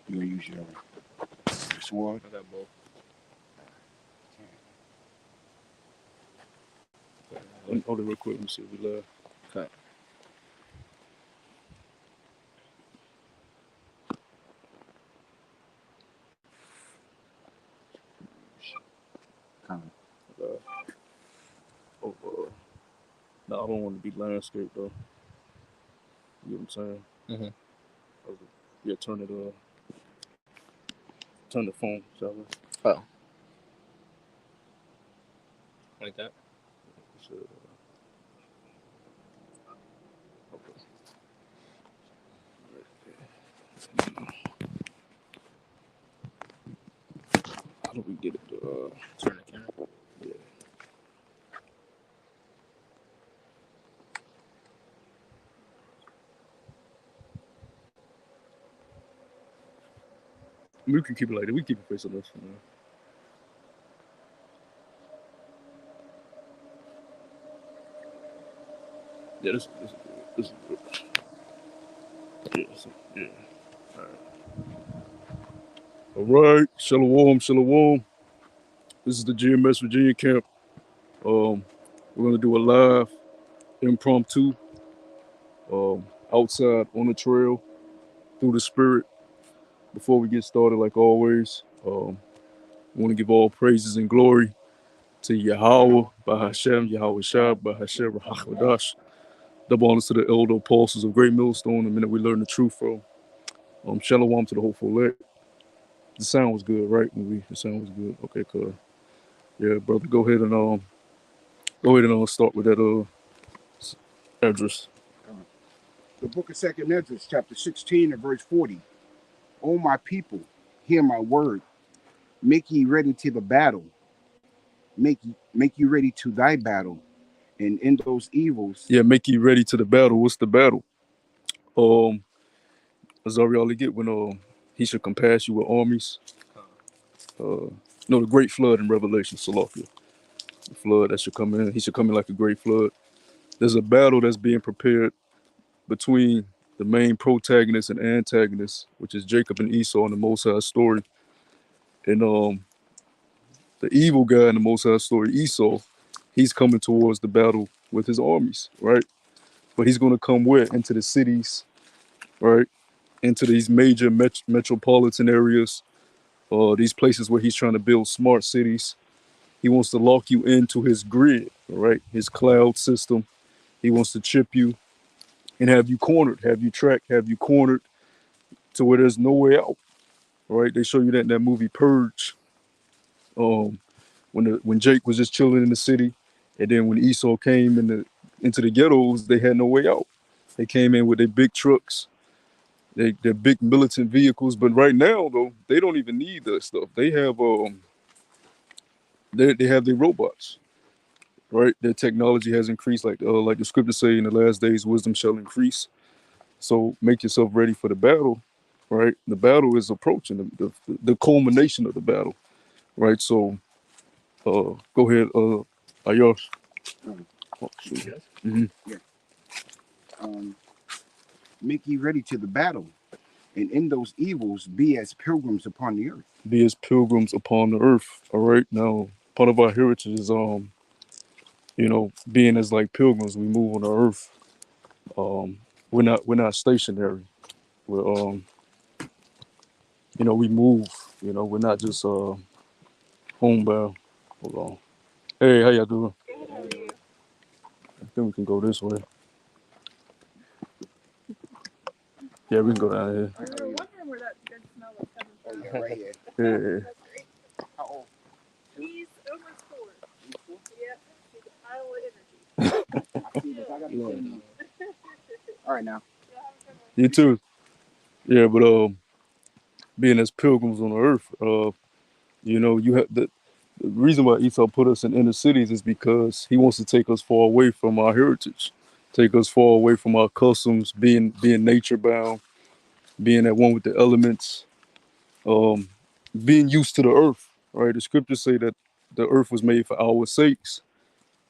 You gonna use your sword? I got both. Hold it real quick. Let me see if we live. Okay. Kind Oh, no, I don't want to be landscape though. You know what I'm saying? Mm-hmm. Yeah, turn the phone, shall we? Oh. Like that? Okay. How do we get it to Turn the camera. yeah. We can keep it like that. We keep it facing us. Yeah, this is good. Yeah. All right. Shalom, shalom. This is the GMS Virginia camp. We're gonna do a live impromptu outside on the trail through the spirit. Before we get started, like always, we want to give all praises and glory to Yahweh, Bahashem, Yahweh Shah, Bahashem, Rahachadash. Double honors to the elder apostles of Great Millstone, the minute we learn the truth from. Shalom to the hopeful elect. The sound was good, right? The sound was good. Okay, cool. Yeah, brother, go ahead and start with that address. The book of Second Esdras, chapter 16 and verse 40. O my people, hear my word. Make ye ready to the battle. Make you ready to thy battle. And in those evils. Yeah, make you ready to the battle. What's the battle? Azariah get when he should compass you with armies. No, the great flood in Revelation, Salakia. The flood that should come in. He should come in like a great flood. There's a battle that's being prepared between the main protagonist and antagonist, which is Jacob and Esau in the Most High story. And the evil guy in the Most High story, Esau, he's coming towards the battle with his armies, right? But he's going to come where? Into the cities, right? Into these major metropolitan areas, these places where he's trying to build smart cities. He wants to lock you into his grid, right? His cloud system. He wants to chip you and have you cornered, have you tracked, have you cornered to where there's no way out, right? They show you that in that movie Purge. When Jake was just chilling in the city, and then when Esau came into the ghettos, they had no way out. They came in with their big trucks, their big militant vehicles. But right now, though, they don't even need that stuff. They have their robots, right? Their technology has increased, like the scriptures say, in the last days, wisdom shall increase. So make yourself ready for the battle, right? The battle is approaching, the culmination of the battle, right? So go ahead, Ayosh. Oh, Yeah. Make ye ready to the battle. And in those evils, be as pilgrims upon the earth. Be as pilgrims upon the earth. All right. Now, part of our heritage is being as like pilgrims. We move on the earth. We're not stationary. We're we move. We're not just homebound. Hold on. Hey, how y'all doing? I think we can go this way. Yeah, we can go down here. We were wondering where that good smell was coming from. Right here. Yeah. That's great. How old? He's over 4. Yep. He's a pile of energy. I see this. I got to All right, now. You too. Yeah, but being as pilgrims on the earth, you have the reason why Esau put us in inner cities is because he wants to take us far away from our heritage, take us far away from our customs, being nature bound, being at one with the elements, um, being used to the earth. Right, the scriptures say that the earth was made for our sakes,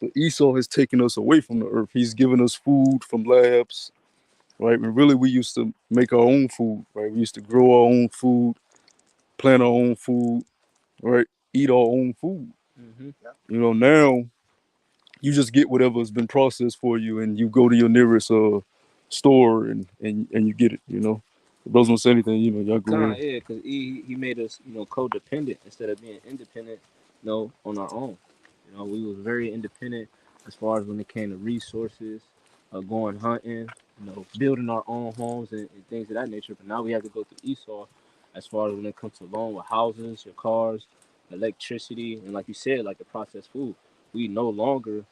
but Esau has taken us away from the earth. He's given us food from labs. right? When really we used to make our own food, right? We used to grow our own food, plant our own food, right? Eat our own food. Mm-hmm. You know, now you just get whatever has been processed for you, and you go to your nearest store and you get it. You know, if those don't say anything, you know, y'all go Kind ahead. of, yeah, because he made us, codependent instead of being independent, on our own. We was very independent as far as when it came to resources, going hunting, building our own homes and things of that nature. But now we have to go through Esau as far as when it comes to loan with houses, your cars, electricity, and like you said, like the processed food. We no longer,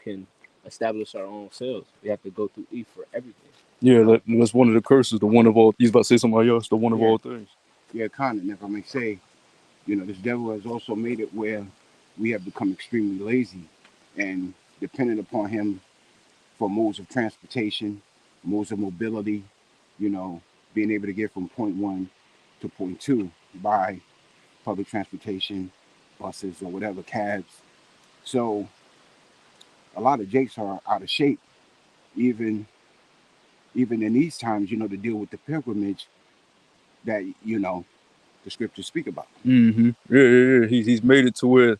can establish our own selves. We have to go through E for everything. Yeah, that's one of the curses. The one of all. He's about to say somebody else. The one of Yeah, all things. yeah, kind of. If I may say, this devil has also made it where we have become extremely lazy and dependent upon him for modes of transportation, modes of mobility, you know, being able to get from point one to point two by public transportation, buses or whatever, cabs. So a lot of Jakes are out of shape, even even in these times, to deal with the pilgrimage that, the scriptures speak about. Mm-hmm. Yeah. He's made it to where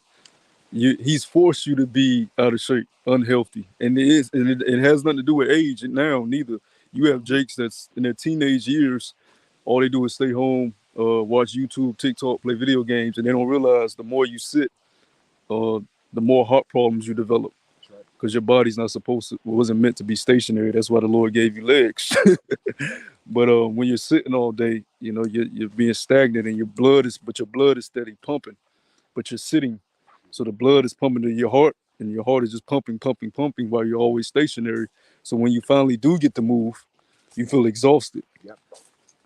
he's forced you to be out of shape, unhealthy, and it has nothing to do with age. And now neither. You have Jakes that's in their teenage years. All they do is stay home, watch YouTube, TikTok, play video games, and they don't realize the more you sit, uh, the more heart problems you develop. Right. Because your body's not supposed to, wasn't meant to be stationary. That's why the Lord gave you legs. But when you're sitting all day, you're being stagnant, and your blood is steady pumping, but you're sitting, so the blood is pumping to your heart, and your heart is just pumping, pumping, pumping while you're always stationary. So when you finally do get to move, you feel exhausted, Yep.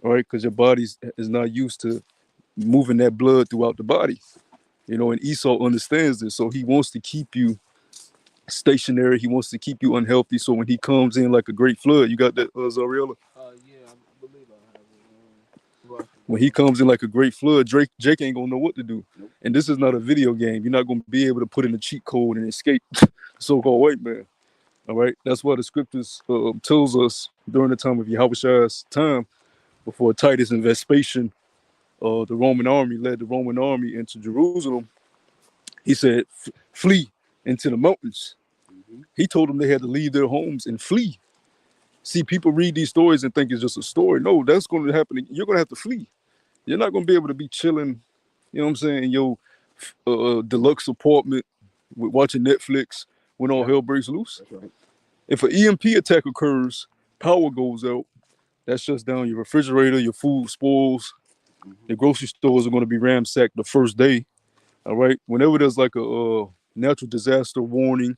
all right, because your body is not used to moving that blood throughout the body. And Esau understands this, so he wants to keep you stationary. He wants to keep you unhealthy. So when he comes in like a great flood, you got that, Zariella? Yeah, I believe I have it. Well, When he comes in like a great flood, Jake ain't gonna know what to do. Nope. And this is not a video game. You're not gonna be able to put in a cheat code and escape the so-called white man. All right, that's why the scriptures tells us during the time of Yahweh's time, before Titus and Vespasian, the Roman army led the Roman army into Jerusalem. He said, "Flee into the mountains." Hmm. He told them they had to leave their homes and flee. See, people read these stories and think it's just a story. No, that's going to happen. You're going to have to flee. You're not going to be able to be chilling, you know what I'm saying, in your deluxe apartment watching Netflix when all Yep. hell breaks loose. That's right. If an EMP attack occurs, power goes out, that shuts down your refrigerator, your food spoils, Hmm. the grocery stores are going to be ransacked the first day. All right. Whenever there's like a natural disaster warning,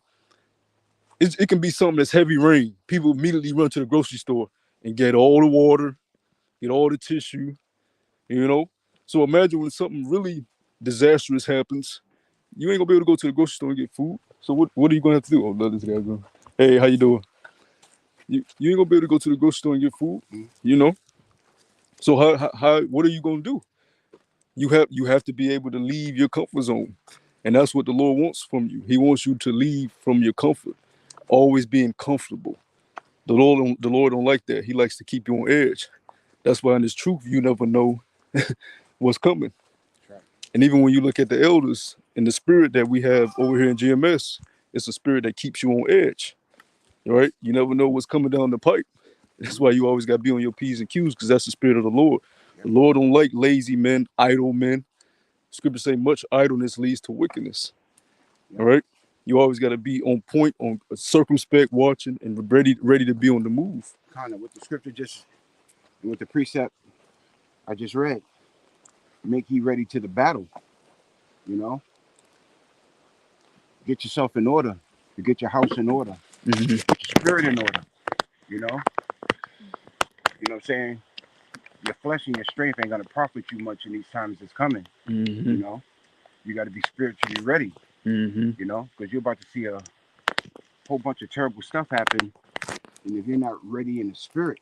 it can be something that's heavy rain. People immediately run to the grocery store and get all the water, get all the tissue, you know. So imagine when something really disastrous happens, you ain't gonna be able to go to the grocery store and get food. So what are you gonna have to do? Oh, let this guy go. Hey, how you doing? You ain't gonna be able to go to the grocery store and get food, Hmm. you know. So how what are you gonna do? You have to be able to leave your comfort zone, and that's what the Lord wants from you. He wants you to leave from your comfort, always being comfortable. The Lord don't like that. He likes to keep you on edge. That's why in this truth you never know what's coming. That's right. And even when you look at the elders and the spirit that we have over here in GMS, it's a spirit that keeps you on edge. Right? You never know what's coming down the pipe. That's Hmm. why you always got to be on your P's and Q's, because that's the spirit of the Lord. Yep. The Lord don't like lazy men, idle men. Scripture say much idleness leads to wickedness. All Yep. right. You always got to be on point, on circumspect, watching, and ready to be on the move. Kind of with the scripture just and with the precept I just read, make ye ready to the battle. You know, get yourself in order. You get your house in order. Mm-hmm. Get your spirit in order. You know, what I'm saying? Your flesh and your strength ain't gonna profit you much in these times that's coming. Mm-hmm. You know, you got to be spiritually ready. Mm-hmm. Because you're about to see a whole bunch of terrible stuff happen, and if you're not ready in the spirit,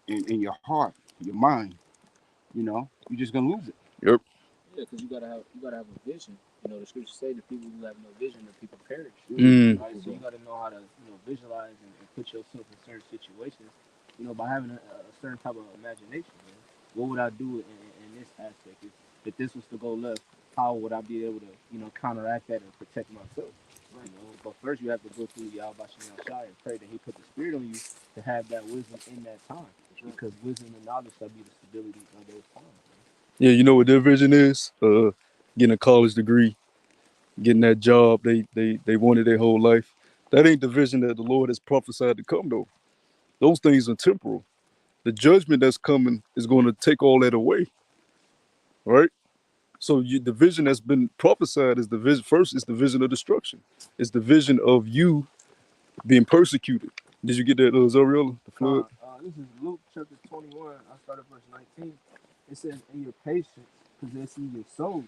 in your heart, your mind, you're just gonna lose it. Yep. yeah, because you gotta have a vision. The scriptures say the people who have no vision, the people perish. Mm. Mm. Right, so you gotta know how to visualize and put yourself in certain situations you know, by having a certain type of imagination, man. What would I do in this aspect? If this was to go left, how would I be able to, you know, counteract that and protect myself? Right. You know, but first you have to go through Yahweh Shai and pray that He put the Spirit on you to have that wisdom in that time, Right. because wisdom and knowledge shall be the stability of those times. Yeah, you know what their vision is? Getting a college degree, getting that job they wanted their whole life. That ain't the vision that the Lord has prophesied to come though. Those things are temporal. The judgment that's coming is going to take all that away, right? So the vision that's been prophesied is the vision. First, it's the vision of destruction. It's the vision of you being persecuted. Did you get that, Zariel? The flood. This is Luke chapter 21. I started verse 19. It says, "In your patience possess ye your souls,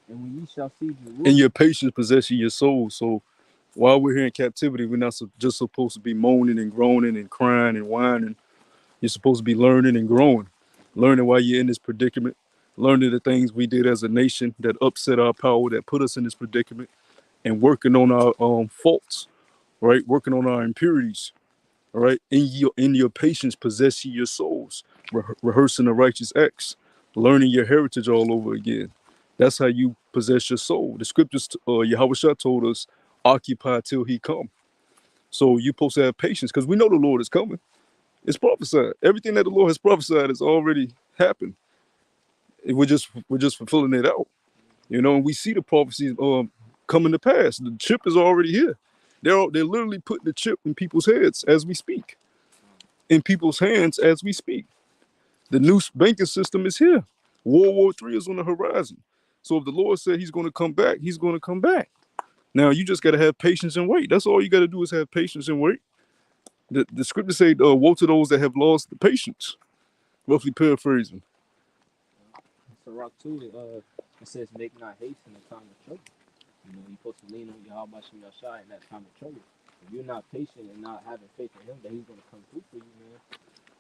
and when ye shall see In Jerusalem." your patience possess ye your soul. So while we're here in captivity, we're not just supposed to be moaning and groaning and crying and whining. You're supposed to be learning and growing, learning why you're in this predicament, learning the things we did as a nation that upset our power, that put us in this predicament, and working on our faults, right? Working on our impurities, all right? In your patience, possess ye your souls, rehearsing the righteous acts, learning your heritage all over again. That's how you possess your soul. The scriptures, Yahweh Shah told us, occupy till he come. So you're supposed to have patience because we know the Lord is coming. It's prophesied. Everything that the Lord has prophesied has already happened. We're just fulfilling it out. You know, and we see the prophecies coming to pass. The chip is already here. They're literally putting the chip in people's heads as we speak, in people's hands as we speak. The new banking system is here. World War III is on the horizon. So if the Lord said He's going to come back, He's going to come back. Now you just got to have patience and wait. That's all you got to do is have patience and wait. The scriptures say, "Woe to those that have lost the patience." Roughly paraphrasing. So rock too, it says, "Make not haste in the time of trouble." You know, you're supposed to lean on Yahweh Shem Yahshai in that time of trouble. If you're not patient and not having faith in Him that He's gonna come through for you, man,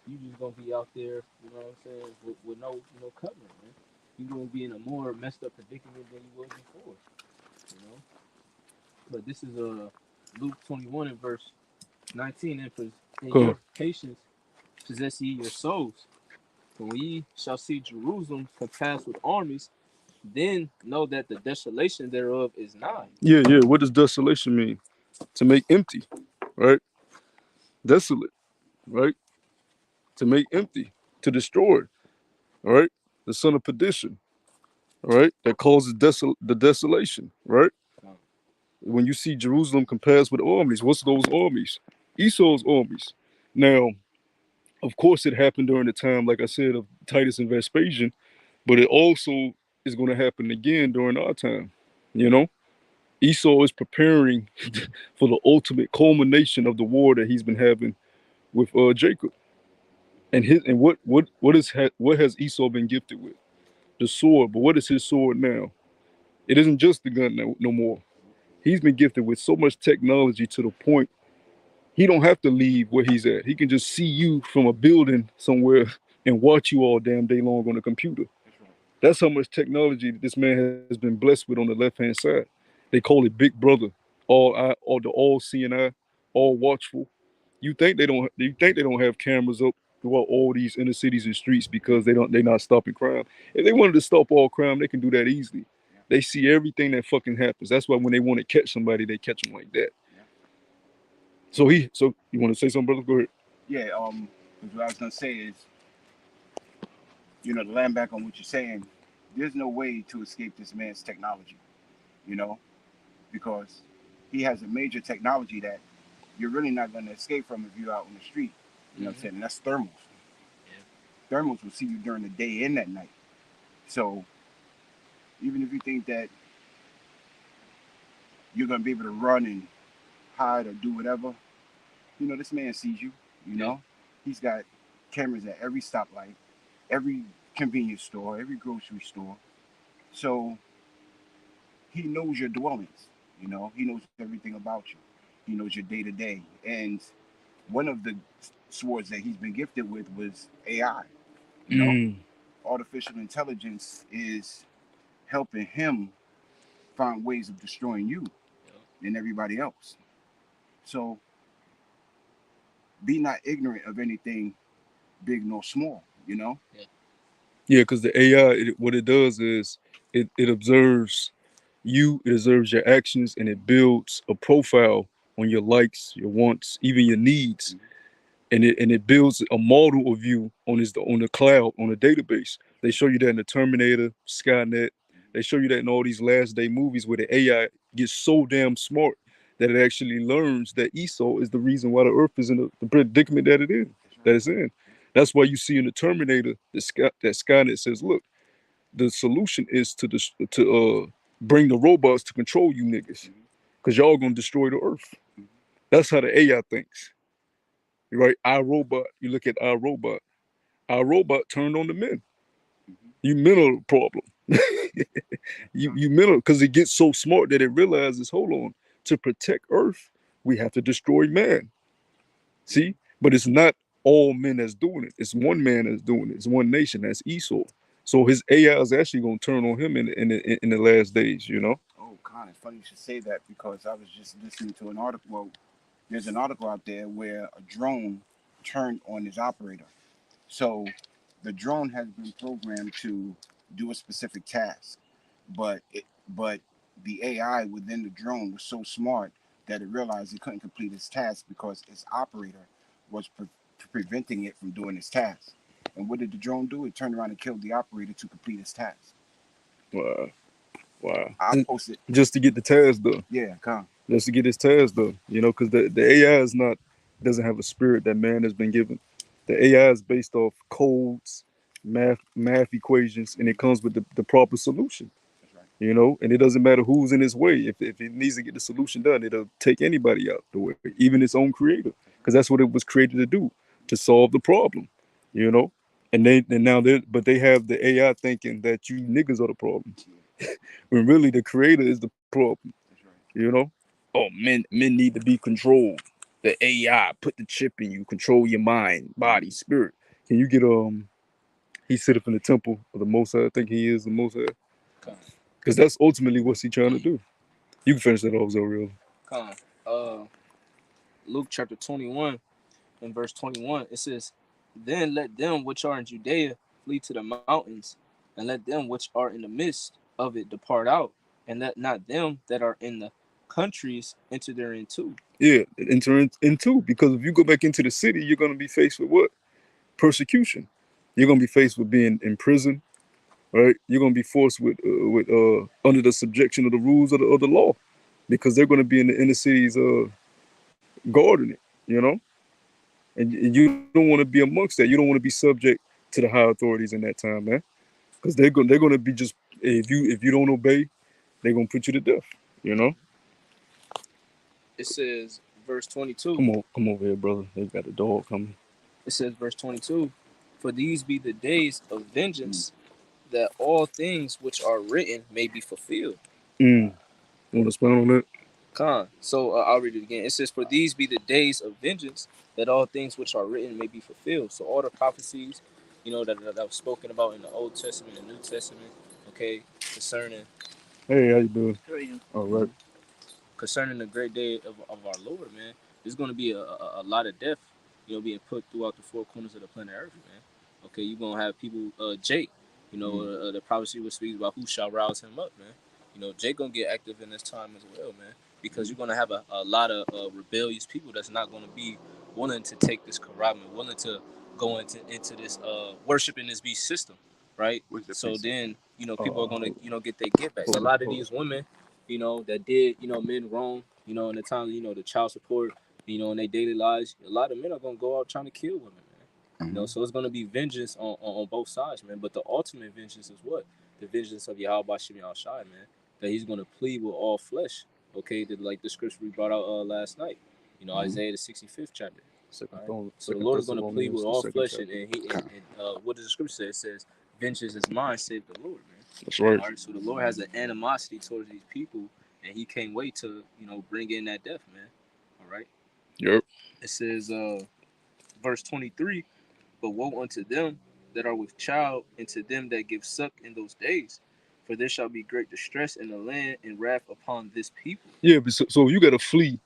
you just gonna be out there, you know what I'm saying, with no, covering, man. You're gonna be in a more messed up predicament than you was before, you know. But this is Luke 21 and verse 19, and for in Huh. your patience possess ye your souls. For when ye shall see Jerusalem compassed with armies, then know that the desolation thereof is nigh. Yeah, yeah. What does desolation mean? To make empty, right? Desolate, right? To make empty, to destroy, all right? The son of perdition, all right? That causes the desolation, right? When you see Jerusalem compared with armies, what's those armies? Esau's armies. Now, of course, it happened during the time, like I said, of Titus and Vespasian, but it also is going to happen again during our time. You know, Esau is preparing for the ultimate culmination of the war that he's been having with Jacob. And what has Esau been gifted with? The sword. But what is his sword now? It isn't just the gun no more. He's been gifted with so much technology to the point he don't have to leave where he's at. He can just see you from a building somewhere and watch you all damn day long on the computer. That's how much technology that this man has been blessed with on the left hand side. They call it Big Brother, all eye, all seeing eye, all watchful. You think they don't have cameras up throughout all these inner cities and streets because they're not stopping crime. If they wanted to stop all crime, they can do that easily. They see everything that fucking happens. That's why when they want to catch somebody, they catch them like that. So you want to say something, brother? Go ahead. Yeah. What I was gonna say is, to land back on what you're saying, there's no way to escape this man's technology. You know, because he has a major technology that you're really not gonna escape from if you're out on the street. You know what I'm saying? And that's thermals. Thermals will see you during the day and at night. So even if you think that you're gonna be able to run and hide or do whatever, this man sees you. He's got cameras at every stoplight, every convenience store, every grocery store. So he knows your dwellings. He knows everything about you. He knows your day to day. And one of the swords that he's been gifted with was AI. You know, Mm. artificial intelligence is helping him find ways of destroying you and everybody else. So be not ignorant of anything big nor small. You know. Yeah, because the AI, what it does is it observes you, it observes your actions, and it builds a profile on your likes, your wants, even your needs, and it builds a model of you on the cloud, on the database. They show you that in the Terminator, Skynet. They show you that in all these last day movies where the AI gets so damn smart that it actually learns that Esau is the reason why the Earth is in the predicament that it is, that it's in. That's why you see in the Terminator that Skynet says, "Look, the solution is to bring the robots to control you niggas, because y'all gonna destroy the Earth." That's how the AI thinks, right? Our robot. You look at our robot. Our robot turned on the men. You mental problem. You mental because it gets so smart that it realizes, hold on, to protect Earth, we have to destroy man. See, but it's not all men that's doing it. It's one man that's doing it. It's one nation. That's Esau. So his AI is actually gonna turn on him in the last days. You know. Oh, Con, it's funny you should say that because I was just listening to an article. Well, there's an article out there where a drone turned on its operator. So the drone has been programmed to do a specific task, but the AI within the drone was so smart that it realized it couldn't complete its task because its operator was preventing it from doing its task. And what did the drone do? It turned around and killed the operator to complete its task. Wow. Wow. I posted. Just to get the task done. Yeah, Con. Just to get his task done. You know, because the AI is not doesn't have a spirit that man has been given. The AI is based off codes, math equations, and it comes with the proper solution. That's right. You know, and it doesn't matter who's in his way. If it needs to get the solution done, it'll take anybody out the way, even its own creator, because that's what it was created to do, to solve the problem. You know, but they have the AI thinking that you niggas are the problem, when really the creator is the problem. That's right. You know, oh, men need to be controlled. The AI put the chip in you, control your mind, body, spirit. Can you get he sitteth in the temple of the Most High? I think he is the Most High, Con. because that's ultimately what's he trying to do. You can finish that off, Zoriel. Con. Luke chapter 21 and verse 21, it says, "Then let them which are in Judea flee to the mountains, and let them which are in the midst of it depart out, and let not them that are in the countries enter therein too." Yeah, enter into, because if you go back into the city, you're going to be faced with what? Persecution. You're going to be faced with being in prison, right? You're going to be forced with under the subjection of the rules of the law, because they're going to be in the inner cities guarding it, you know? And you don't want to be amongst that. You don't want to be subject to the high authorities in that time, man, because they're gonna be just, if you don't obey, they're gonna put you to death. You know. It says, verse 22, Come over here, brother. They got a dog coming. it says, verse 22, "For these be the days of vengeance, that all things which are written may be fulfilled." Want to expound on that? Con. So I'll read it again. It says, "For these be the days of vengeance, that all things which are written may be fulfilled." So all the prophecies, that was spoken about in the Old Testament and New Testament, okay, concerning Hey, how you doing? All right. concerning the great day of our Lord, man, there's going to be a lot of death, being put throughout the four corners of the planet Earth, man. Okay, you're going to have people, Jake, the prophecy was speaks about who shall rouse him up, man. Jake going to get active in this time as well, man, because you're going to have a lot of rebellious people that's not going to be willing to take this corruption, willing to go into this worshiping this beast system, right? So then, people are going to, get their get back. A lot of these women, that did, men wrong, in the time, the child support, in their daily lives, a lot of men are going to go out trying to kill women, man. So it's going to be vengeance on both sides, man. But the ultimate vengeance is what? The vengeance of Yahweh Shem Shai, man. That he's going to plead with all flesh, okay? Like the scripture we brought out last night, Isaiah the 65th chapter. Right? So the Lord is going to plead with all flesh, and what does the scripture say? It says, "Vengeance is mine, save the Lord," man. That's right. All right, so the Lord has an animosity towards these people, and he can't wait to, bring in that death, man. All right. Yep. It says, verse 23, "But woe unto them that are with child, and to them that give suck in those days, for there shall be great distress in the land and wrath upon this people." Yeah, but so you got to flee.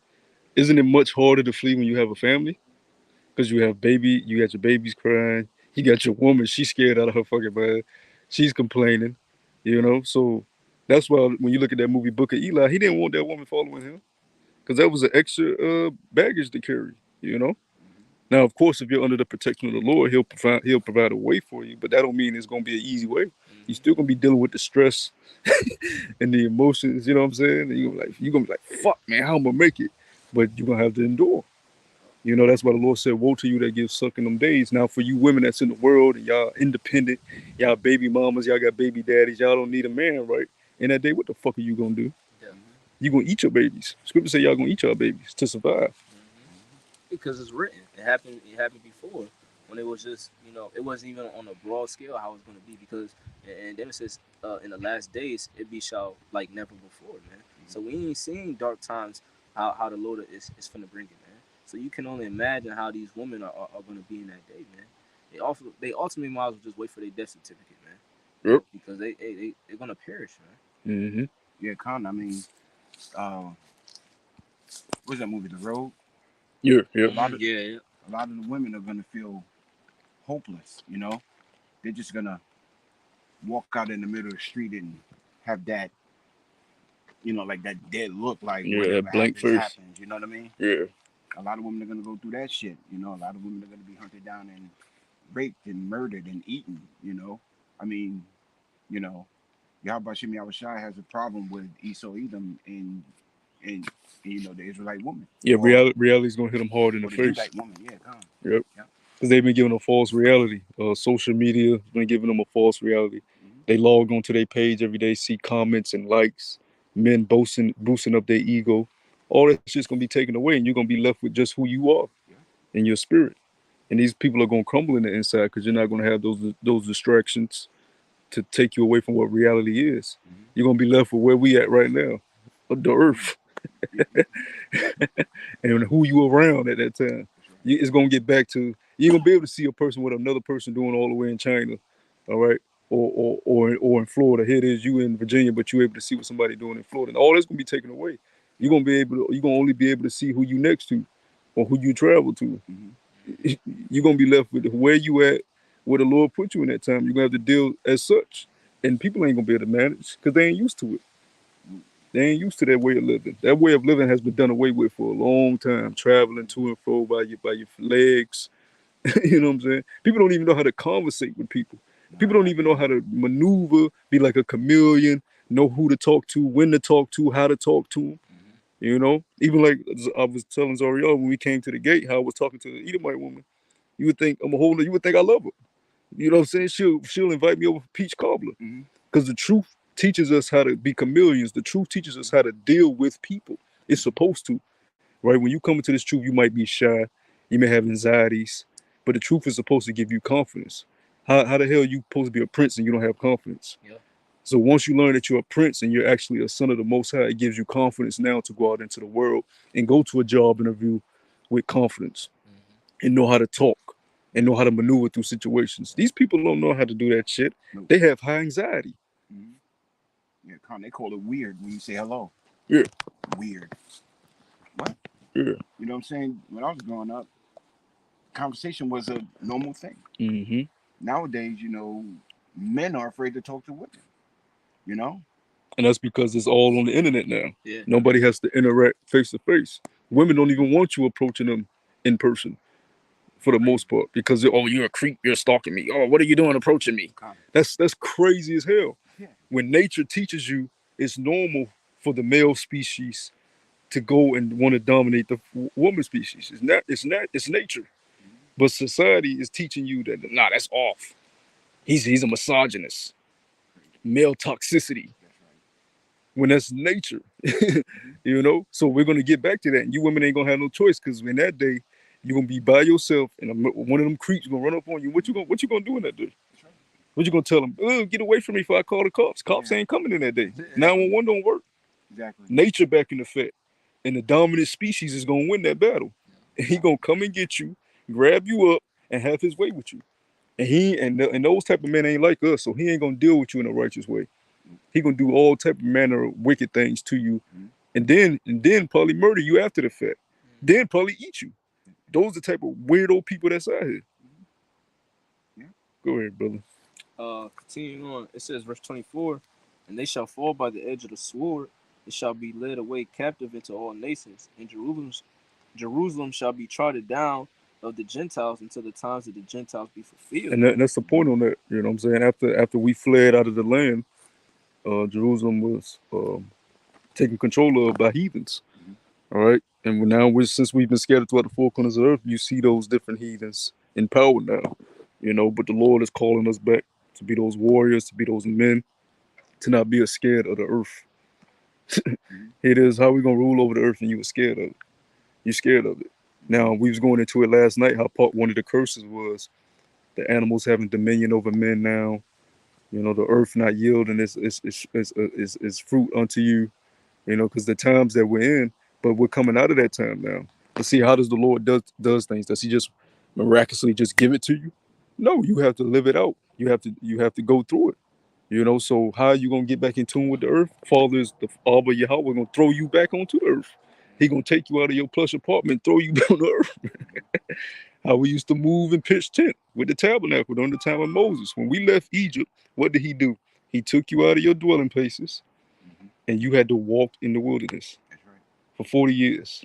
Isn't it much harder to flee when you have a family? Because you got your babies crying, You got your woman, she's scared out of her fucking mind. She's complaining, you know. So that's why when you look at that movie Book of Eli, he didn't want that woman following him because that was an extra baggage to carry, you know. Now, of course, if you're under the protection of the Lord, He'll provide a way for you, but that don't mean it's gonna be an easy way. You're still gonna be dealing with the stress and the emotions, you know what I'm saying? And you're gonna be like, fuck, man, how am I gonna make it? But you're gonna have to endure. You know, that's why the Lord said, woe to you that gives suck in them days. Now, for you women that's in the world and y'all independent, y'all baby mamas, y'all got baby daddies, y'all don't need a man, right? In that day, what the fuck are you gonna do? Yeah. You gonna eat your babies. Scripture say y'all gonna eat your babies to survive. Because it's written. It happened. It happened before when it was just it wasn't even on a broad scale how it's going to be because and then it says in the last days it be shall like never before, man. So we ain't seen dark times how the Lord is finna bring it, man. So you can only imagine how these women are going to be in that day, man. They ultimately might as well just wait for their death certificate, man. Yep. Because they're gonna perish, man. Mm-hmm. Yeah, Con. I mean, what's that movie, The Road? Yeah, yeah. A lot of Yeah. a lot of the women are gonna feel hopeless. You know, they're just gonna walk out in the middle of the street and have that, like that dead look, like Yeah, whatever that blank happens, face. happens. You know what I mean? Yeah. A lot of women are gonna go through that shit. You know, a lot of women are gonna be hunted down and raped and murdered and eaten. You know, I mean, you know, Yahweh Shimi Awashai has a problem with Esau Edom and the Israelite woman. Yeah, Or reality's gonna hit them hard in the the face. Judite woman, yeah, Con. Yep. Yeah. Because they've been given a false reality. Social media has been giving them a false reality. Mm-hmm. They log onto their page every day, see comments and likes, men boosting up their ego. All that shit's gonna be taken away, and you're gonna be left with just who you are Yeah. and your spirit. And these people are gonna crumble in the inside because you're not gonna have those distractions to take you away from what reality is. Mm-hmm. You're gonna be left with where we at right now, the earth, and who you around at that time. That's right. It's gonna get back to you're gonna be able to see a person what another person doing all the way in China, all right, or in Florida. Here it is, you in Virginia, but you able to see what somebody doing in Florida, and all that's gonna be taken away. You're gonna only be able to see who you next to, or who you travel to. Mm-hmm. You're gonna be left with where you at, where the Lord put you in that time. You're gonna have to deal as such, and people ain't gonna be able to manage because they ain't used to it. They ain't used to that way of living. That way of living has been done away with for a long time. Traveling to and fro by your legs. You know what I'm saying? People don't even know how to conversate with people. People don't even know how to maneuver, be like a chameleon, know who to talk to, when to talk to, how to talk to them. You know, even like I was telling Zariel when we came to the gate, how I was talking to the Edomite woman. You would think I'm a whole. You would think I love her. You know what I'm saying? She'll invite me over for peach cobbler Mm-hmm. because the truth teaches us how to be chameleons. The truth teaches us how to deal with people. It's supposed to, right? When you come into this truth, you might be shy, you may have anxieties, but the truth is supposed to give you confidence. How the hell are you supposed to be a prince and you don't have confidence? Yeah. So once you learn that you're a prince and you're actually a son of the Most High, it gives you confidence now to go out into the world and go to a job interview with confidence and know how to talk and know how to maneuver through situations. These people don't know how to do that shit. Nope. They have high anxiety. Mm-hmm. Yeah, Con. They call it weird when you say hello. Yeah. Weird. What? Yeah. You know what I'm saying? When I was growing up, conversation was a normal thing. Mm-hmm. Nowadays, men are afraid to talk to women. You know? And that's because it's all on the internet now. Yeah. Nobody has to interact face to face. Women don't even want you approaching them in person for the most part because you're a creep, you're stalking me. Oh, what are you doing approaching me? Con. That's crazy as hell. Yeah. When nature teaches you it's normal for the male species to go and want to dominate the woman species. It's nature. But society is teaching you that nah, that's off. He's a misogynist. Male toxicity. That's right. When that's nature. You know? So we're gonna get back to that. And you women ain't gonna have no choice because in that day, you're gonna be by yourself and one of them creeps gonna run up on you. What you gonna do in that day? That's right. What you gonna tell them? Oh, get away from me before I call the cops. Cops Yeah. ain't coming in that day. Exactly. 911 don't work. Exactly. Nature back in effect. And the dominant species is gonna win that battle. And he gonna come and get you, grab you up, and have his way with you. And those type of men ain't like us, so he ain't gonna deal with you in a righteous way. He gonna do all type of manner of wicked things to you, and then probably murder you after the fact. Then probably eat you. Those are the type of weirdo people that's out here. Yeah. Go ahead, brother. Continuing on, it says, verse 24, and they shall fall by the edge of the sword, and shall be led away captive into all nations, and Jerusalem shall be trodden down of the Gentiles until the times of the Gentiles be fulfilled. And that's the point on that. You know what I'm saying? After we fled out of the land, Jerusalem was taken control of by heathens. All right. And now since we've been scattered throughout the four corners of the earth, you see those different heathens in power now. You know, but the Lord is calling us back to be those warriors, to be those men, to not be scared of the earth. It is how we gonna rule over the earth and you were scared of it. You're scared of it. Now we was going into it last night, how part one of the curses was the animals having dominion over men now. You know, the earth not yielding its fruit unto you, you know, because the times that we're in, but we're coming out of that time now. But see, how does the Lord does things? Does he just miraculously just give it to you? No, you have to live it out. You have to go through it. You know, so how are you gonna get back in tune with the earth? Father is the Abba Yahweh gonna throw you back onto the earth. He gonna take you out of your plush apartment, throw you down the earth. How we used to move and pitch tent with the tabernacle during the time of Moses. When we left Egypt, what did he do? He took you out of your dwelling places, and you had to walk in the wilderness for 40 years.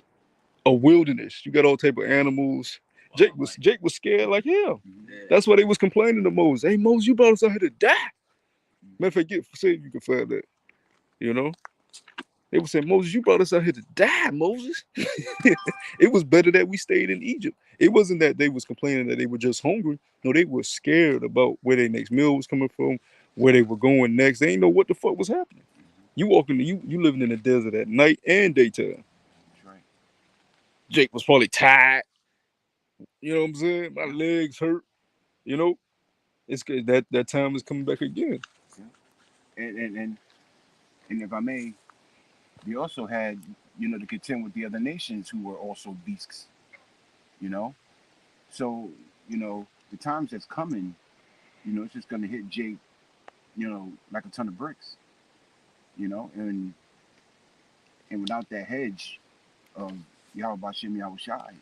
A wilderness. You got all type of animals. Jake was scared like hell. That's why they was complaining to Moses. Hey Moses, you brought us out here to die. Matter of fact, say if you can find that. You know? They would say, Moses, you brought us out here to die, Moses. It was better that we stayed in Egypt. It wasn't that they was complaining that they were just hungry. No, they were scared about where their next meal was coming from, where they were going next. They didn't know what the fuck was happening. You living in the desert at night and daytime. That's right. Jake was probably tired. You know what I'm saying? My legs hurt. You know, it's good that time is coming back again. Yeah. And if I may, we also had, to contend with the other nations who were also beasts. So, the times that's coming, it's just gonna hit Jake, like a ton of bricks. And without that hedge of Yahweh Bashem Yahweh Shai,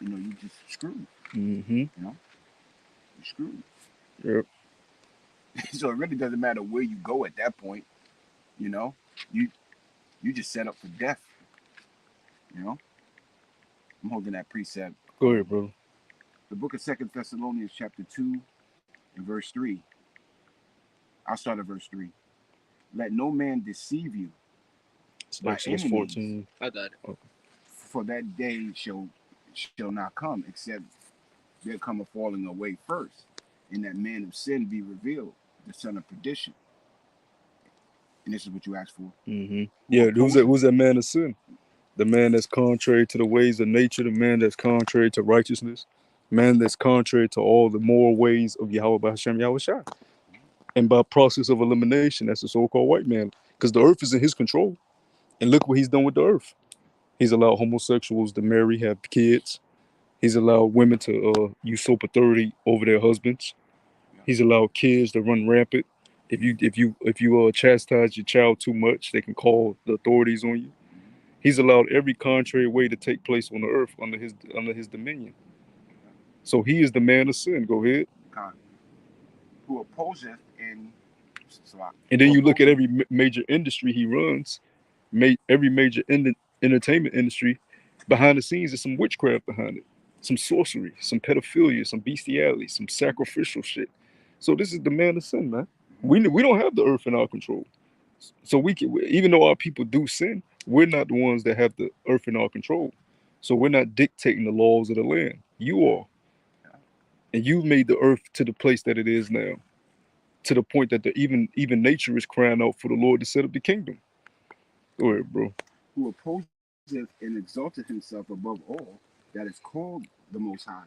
you just screwed. Mm-hmm. You're screwed. Yep. So it really doesn't matter where you go at that point. You just set up for death. I'm holding that precept. Go ahead, bro. The book of 2 Thessalonians chapter 2 and verse 3. I'll start at verse 3. Let no man deceive you It's by Exodus enemies, 14. I got it. Okay. for that day shall not come, except there come a falling away first, and that man of sin be revealed, the son of perdition. And this is what you asked for. Mm-hmm. Yeah, who's that man of sin? The man that's contrary to the ways of nature, the man that's contrary to righteousness, man that's contrary to all the moral ways of Yahweh Hashem Yahweh Shai. And by process of elimination, that's the so-called white man. Because the earth is in his control. And look what he's done with the earth. He's allowed homosexuals to marry, have kids. He's allowed women to usurp authority over their husbands. He's allowed kids to run rampant. If you chastise your child too much, they can call the authorities on you. He's allowed every contrary way to take place on the earth under his dominion. So he is the man of sin. Go ahead. God, who opposeth in. And then you look at every major industry he runs, every major entertainment industry. Behind the scenes, there's some witchcraft behind it, some sorcery, some pedophilia, some bestiality, some sacrificial shit. So this is the man of sin, man. We don't have the earth in our control. So we can, even though our people do sin, we're not the ones that have the earth in our control. So we're not dictating the laws of the land. You are. And you've made the earth to the place that it is now, to the point that even nature is crying out for the Lord to set up the kingdom. Go ahead, bro. Who opposeth and exalteth himself above all that is called the Most High,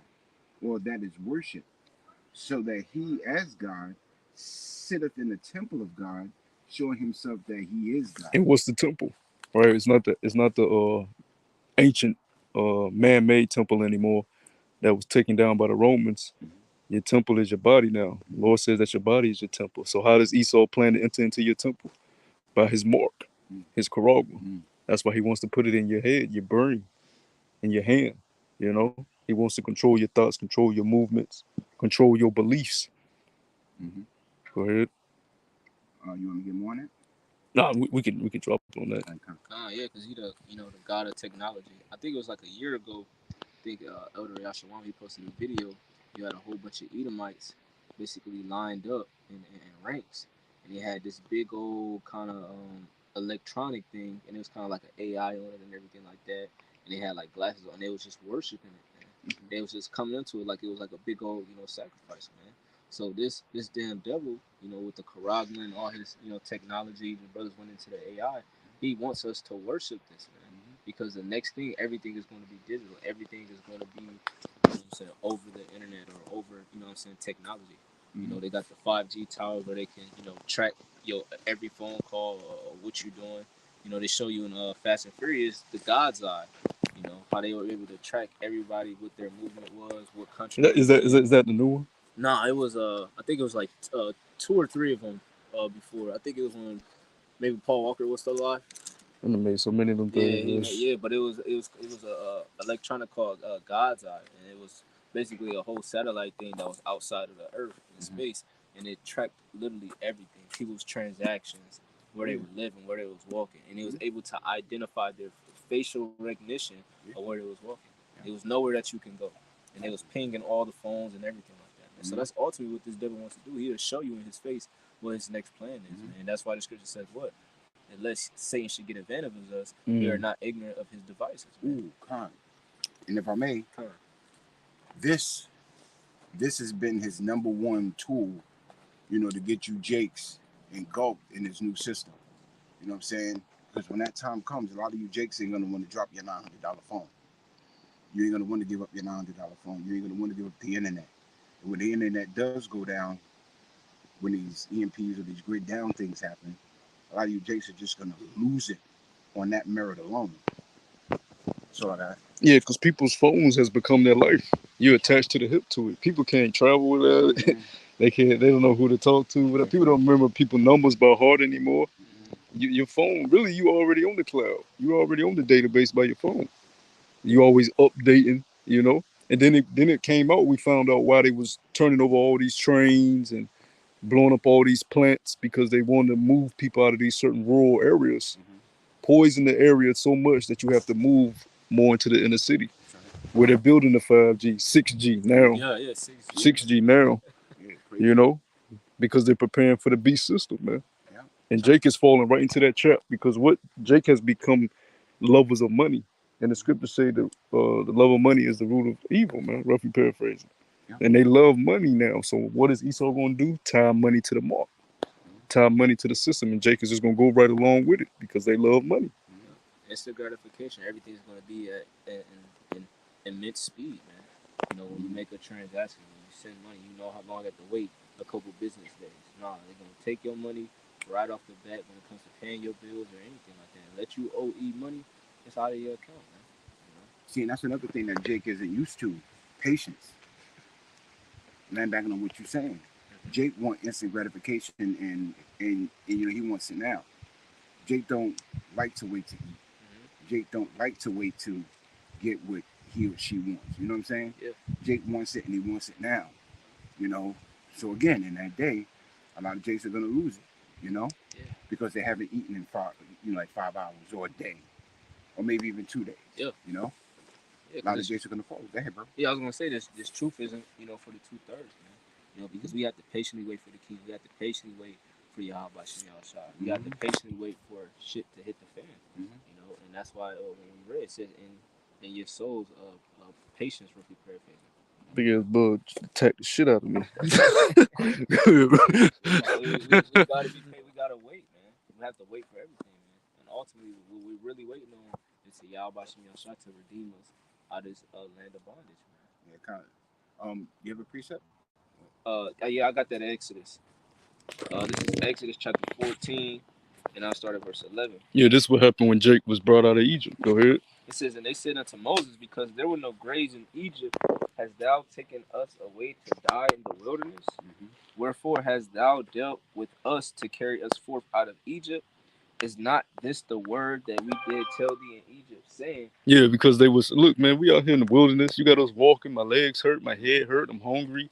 or that is worshipped, so that he, as God, sitteth in the temple of God, showing himself that he is God. And what's the temple? Right? It's not the ancient man-made temple anymore that was taken down by the Romans. Your temple is your body now. The Lord says that your body is your temple. So how does Esau plan to enter into your temple? By his mark, his karagma. That's why he wants to put it in your head, your brain, in your hand. He wants to control your thoughts, control your movements, control your beliefs. Mm-hmm. Go ahead. You want to get more on it? Nah, we can drop on that. Okay. Yeah, because he the the god of technology. I think it was like a year ago. I think Elder Yashawam, he posted a video. You had a whole bunch of Edomites basically lined up in ranks, and they had this big old kind of electronic thing, and it was kind of like an AI on it and everything like that. And they had like glasses on. They was just worshiping it, man. Mm-hmm. They was just coming into it like it was like a big old sacrifice, man. So this damn devil, with the Karagma and all his technology, the brothers went into the AI. He wants us to worship this, man, because the next thing, everything is going to be digital. Everything is going to be, over the internet or over, technology. Mm-hmm. They got the 5G towers where they can, track your every phone call or what you're doing. They show you in Fast and Furious the God's Eye. How they were able to track everybody, what their movement was, what country. Is that the new one? Nah, it was I think it was like two or three of them before. I think it was when maybe Paul Walker was still alive. And they made so many of them things. Yeah, but it was a electronic called God's Eye, and it was basically a whole satellite thing that was outside of the Earth in space, and it tracked literally everything, people's transactions, where they were living, where they was walking, and it was able to identify their facial recognition of where they was walking. It was nowhere that you can go, and it was pinging all the phones and everything like that. And so that's ultimately what this devil wants to do. He'll show you in his face what his next plan is, man. And that's why the scripture says what? Unless Satan should get advantage of us, we are not ignorant of his devices. Ooh, Khan. And if I may, Khan. this has been his number one tool, to get you Jakes engulfed in his new system. You know what I'm saying? Because when that time comes, a lot of you Jakes ain't gonna want to drop your $900 phone. You ain't gonna want to give up your $900 phone. You ain't gonna want to give up the internet. And when the internet does go down, when these EMPs or these grid down things happen, a lot of you Jakes are just gonna lose it on that merit alone. So that. Yeah, because people's phones has become their life. You're attached to the hip to it. People can't travel without it. They can't. They don't know who to talk to. But people don't remember people's numbers by heart anymore. Your phone, really, you already on the cloud. You already on the database by your phone. You always updating, And then it came out. We found out why they was turning over all these trains and blowing up all these plants because they wanted to move people out of these certain rural areas, poison the area so much that you have to move more into the inner city, where they're building the 5G, 6G now. Yeah, 6G now, because they're preparing for the beast system, man. Yeah. And Jake is falling right into that trap because what Jake has become lovers of money. And the scriptures say that the love of money is the root of evil, man, roughly paraphrasing. Yeah. And they love money now. So what is Esau going to do? Tie money to the mark. Tie money to the system. And Jake is just going to go right along with it because they love money. Instant gratification. Everything's going to be at immense speed, man. When you make a transaction, when you send money, you know how long you have to wait a couple business days. Nah, they're going to take your money right off the bat when it comes to paying your bills or anything like that. Let you OE money, it's out of your account, man. See, and that's another thing that Jake isn't used to. Patience. Land back on what you're saying. Jake wants instant gratification and he wants it now. Jake don't like to wait to eat. Jake don't like to wait to get what he or she wants. You know what I'm saying? Yeah. Jake wants it and he wants it now. So again, in that day, a lot of Jakes are gonna lose it, because they haven't eaten in 5 hours or a day. Or maybe even 2 days. Yeah. A lot of Jakes are gonna fall. Go ahead, bro. Yeah, I was gonna say this truth isn't, for the 2/3, man. Because we have to patiently wait for the king. We have to patiently wait for Yahweh Shem Shah. We have to patiently wait for shit to hit the fan. And that's why when we read, it says in your souls patience, roughly paraphrasing. Big ass bug attacked the shit out of me. we gotta be paid. We gotta wait, man. We have to wait for everything, man. And ultimately, what we're really waiting on is to Yahweh Shem Shah to redeem us out of this land of bondage, man. Yeah, kind of. You have a precept? Yeah, I got that in Exodus. This is Exodus chapter 14, and I'll start at verse 11. Yeah, this is what happened when Jake was brought out of Egypt. Go ahead. It says, and they said unto Moses, because there were no graves in Egypt, hast thou taken us away to die in the wilderness? Wherefore hast thou dealt with us to carry us forth out of Egypt? Is not this the word that we did tell thee in Egypt, saying? Yeah, because they was, look, man, we out here in the wilderness. You got us walking. My legs hurt. My head hurt. I'm hungry.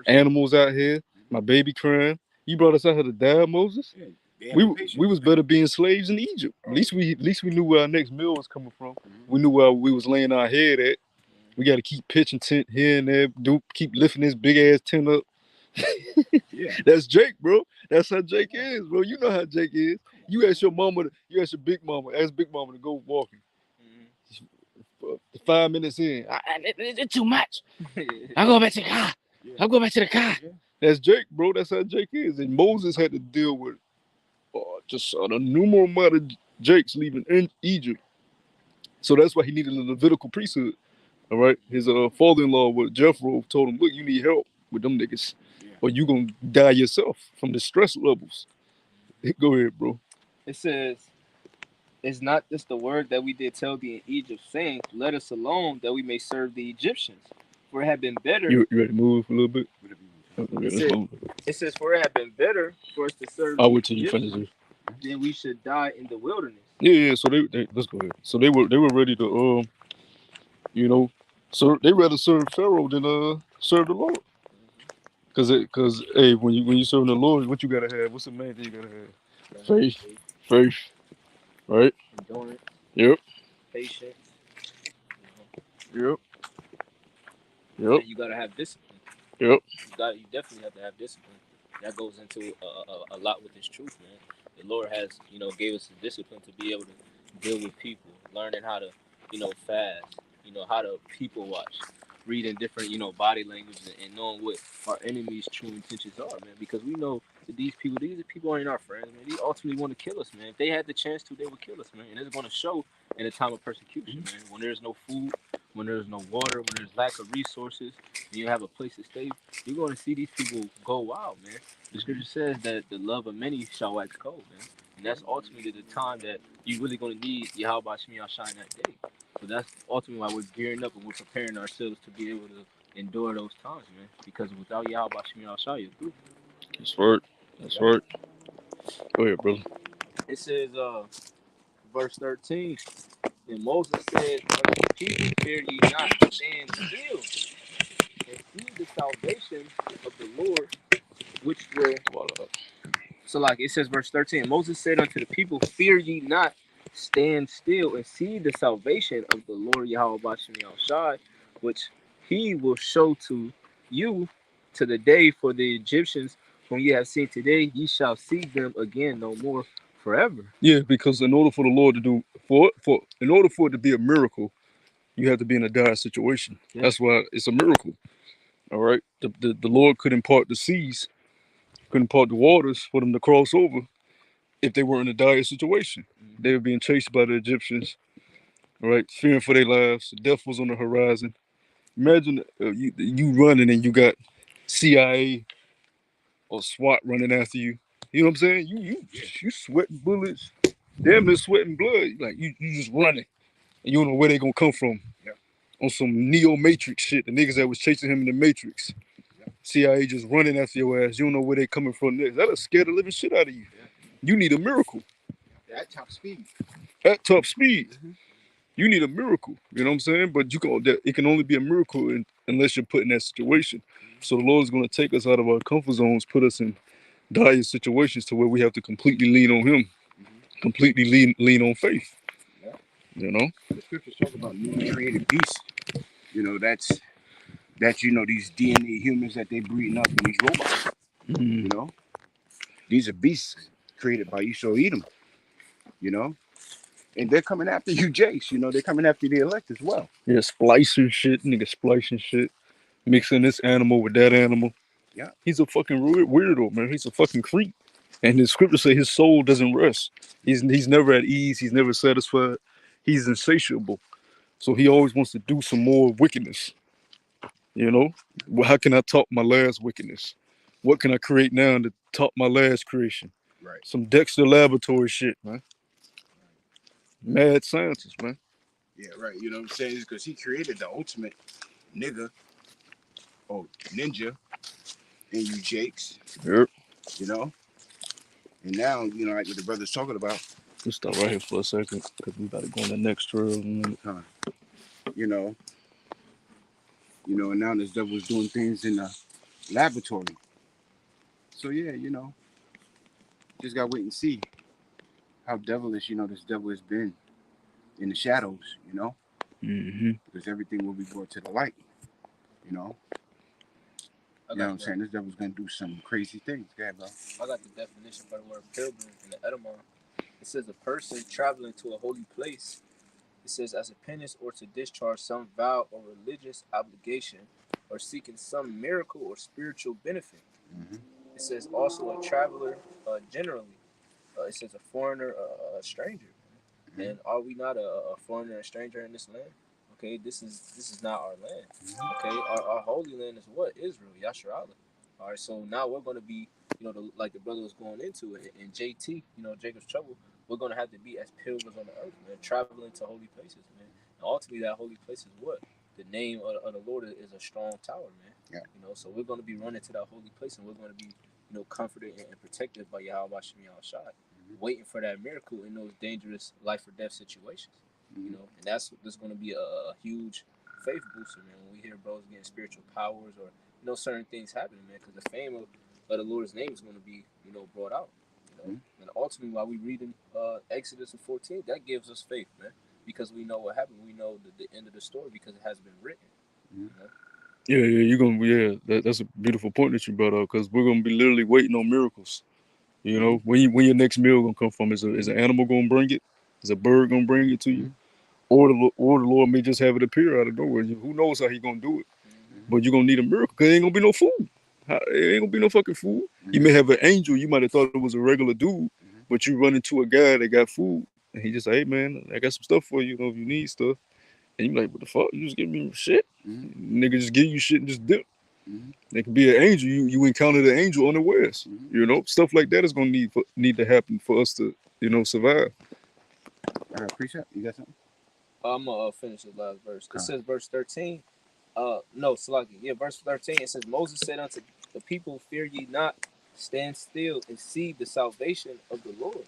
Animals out here. My baby crying. You brought us out here to die, Moses. Yeah, they have We patience. we was better being slaves in Egypt. At least we knew where our next meal was coming from. We knew where we was laying our head at. We got to keep pitching tent here and there. Keep lifting this big ass tent up. Yeah. That's Jake, bro. That's how Jake is, bro. You know how Jake is. You ask your mama, you ask your big mama, ask big mama to go walking. 5 minutes in, it's too much. I go back to the car. Yeah. I go back to the car. Yeah. That's Jake, bro. That's how Jake is. And Moses had to deal with just an innumerable amount of Jakes leaving in Egypt. So that's why he needed a Levitical priesthood. All right. His father-in-law with Jethro told him, look, you need help with them niggas. Yeah. Or you gonna die yourself from the stress levels. Go ahead, bro. It says, "Is not this the word that we did tell thee in Egypt, saying, Let us alone, that we may serve the Egyptians? For it had been better." You ready to move a little bit? It says, "For it had been better for us to serve I'll the wait till you finish Egyptians this. than we should die in the wilderness." Yeah. So they let's go ahead. So they were ready to so they rather serve Pharaoh than serve the Lord. Cause hey, when you serve the Lord, what you gotta have? What's the main thing you gotta have? Faith, right? Endurance, Yep, patience. yep, And you gotta have discipline. yep. You definitely have to have discipline. That goes into a lot with this truth, man. The Lord has, gave us the discipline to be able to deal with people, learning how to, fast, how to people watch, reading different, body language, and knowing what our enemies' true intentions are, man. Because we know that these people aren't our friends, man. They ultimately want to kill us, man. If they had the chance to, they would kill us, man. And it's going to show in a time of persecution, man. When there's no food, when there's no water, when there's lack of resources, and you have a place to stay, you're going to see these people go wild, man. The scripture says that the love of many shall wax cold, man. And that's ultimately the time that you're really going to need Yahweh Shemi Shine that day. So that's ultimately why we're gearing up and we're preparing ourselves to be able to endure those times, man. Because without Yahweh Shemi Shine, you're through. That's right. That's right. Go ahead, brother. It says, verse 13, and Moses said, unto the people, fear ye not, stand still, and see the salvation of the Lord, which will. So, like it says, verse 13, Moses said unto the people, fear ye not, stand still, and see the salvation of the Lord Yahweh Bashim Shai, which he will show to you to the day. For the Egyptians whom ye have seen today, ye shall see them again no more forever. Yeah, because in order for the Lord to do in order for it to be a miracle, you have to be in a dire situation. Yeah. That's why it's a miracle. All right. The Lord couldn't part the seas, couldn't part the waters for them to cross over if they were in a dire situation. They were being chased by the Egyptians, all right, fearing for their lives. Death was on the horizon. Imagine you running and you got CIA or SWAT running after you. You know what I'm saying? You sweating bullets, damn near sweating blood. Like you just running, and you don't know where they gonna come from. Yep. On some Neo Matrix shit, the niggas that was chasing him in the Matrix. Yep. CIA just running after your ass. You don't know where they coming from next. That'll scare the living shit out of you. Yeah. You need a miracle. At top speed. At top speed. You need a miracle. You know what I'm saying? But it can only be a miracle unless you're put in that situation. So the Lord is going to take us out of our comfort zones, put us in dire situations to where we have to completely lean on Him, completely lean on faith. Yeah. You know? The scriptures talk about newly created beasts. You know, that's these DNA humans that they breeding up in these robots. You know, these are beasts created by you, so eat them. You know, and they're coming after you, Jace. You know, they're coming after the elect as well. Yeah, splicing shit, nigga, splicing shit, mixing this animal with that animal. Yeah, he's a fucking weirdo, man. He's a fucking creep. And the scripture say his soul doesn't rest. He's never at ease. He's never satisfied. He's insatiable. So he always wants to do some more wickedness. You know, well, how can I top my last wickedness? What can I create now to top my last creation? right. Some Dexter Laboratory shit, man. Mad scientist, man. Yeah, right. You know what I'm saying? Because he created the ultimate nigga, ninja, and you Jakes. Yep. You know, and now like what the brother's talking about. Let's stop right here for a second because we about to go on the next trail. You know, and now this devil's doing things in the laboratory. So yeah, just gotta wait and see how devilish, this devil has been in the shadows, Mm-hmm. because everything will be brought to the light, you know. I You know what got I'm the saying? This devil's gonna do some crazy things. Go ahead, bro. I got the definition for the word pilgrim in the etymology. It says a person traveling to a holy place. It says as a penance or to discharge some vow or religious obligation or seeking some miracle or spiritual benefit. Mm-hmm. It says also a traveler generally. It says a foreigner, a stranger. Mm-hmm. And are we not a foreigner and a stranger in this land? Okay, this is not our land. Okay, our holy land is what? Israel, Yasharala. All right, so now we're going to be, like the brother was going into it, in JT, Jacob's trouble. We're going to have to be as pilgrims on the earth, man, traveling to holy places, man. And ultimately, that holy place is what? The name of the Lord is a strong tower, man. Yeah. So we're going to be running to that holy place, and we're going to be, comforted and protected by Yahweh Shemi Shai, waiting for that miracle in those dangerous life or death situations. Mm-hmm. And that's going to be a huge faith booster, man. When we hear bros getting spiritual powers or certain things happening, man, because the fame of the Lord's name is going to be brought out. Mm-hmm. And ultimately, while we reading Exodus 14, that gives us faith, man, because we know what happened. We know the end of the story because it has been written. Mm-hmm. Yeah, you're gonna. Yeah, that's a beautiful point that you brought up because we're gonna be literally waiting on miracles. Mm-hmm. When your next meal gonna come from? Is an animal gonna bring it? Is a bird gonna bring it to you? Or the Lord may just have it appear out of nowhere. Who knows how He gonna do it? Mm-hmm. But you're gonna need a miracle because ain't gonna be no food. It ain't gonna be no fucking food. You Mm-hmm. may have an angel. You might have thought it was a regular dude, Mm-hmm. but you run into a guy that got food, and he just say, "Hey man, I got some stuff for you. If you need stuff." And you like, "What the fuck? You just give me shit?" Mm-hmm. Nigga just give you shit and just dip. Mm-hmm. It could be an angel. You encounter the angel unawares. Mm-hmm. Stuff like that is gonna need to happen for us to survive. Precept, you got something? I'm gonna finish the last verse. It Con. says, verse 13. No, Salaki. Yeah, verse 13. It says, Moses said unto the people, "Fear ye not, stand still and see the salvation of the Lord."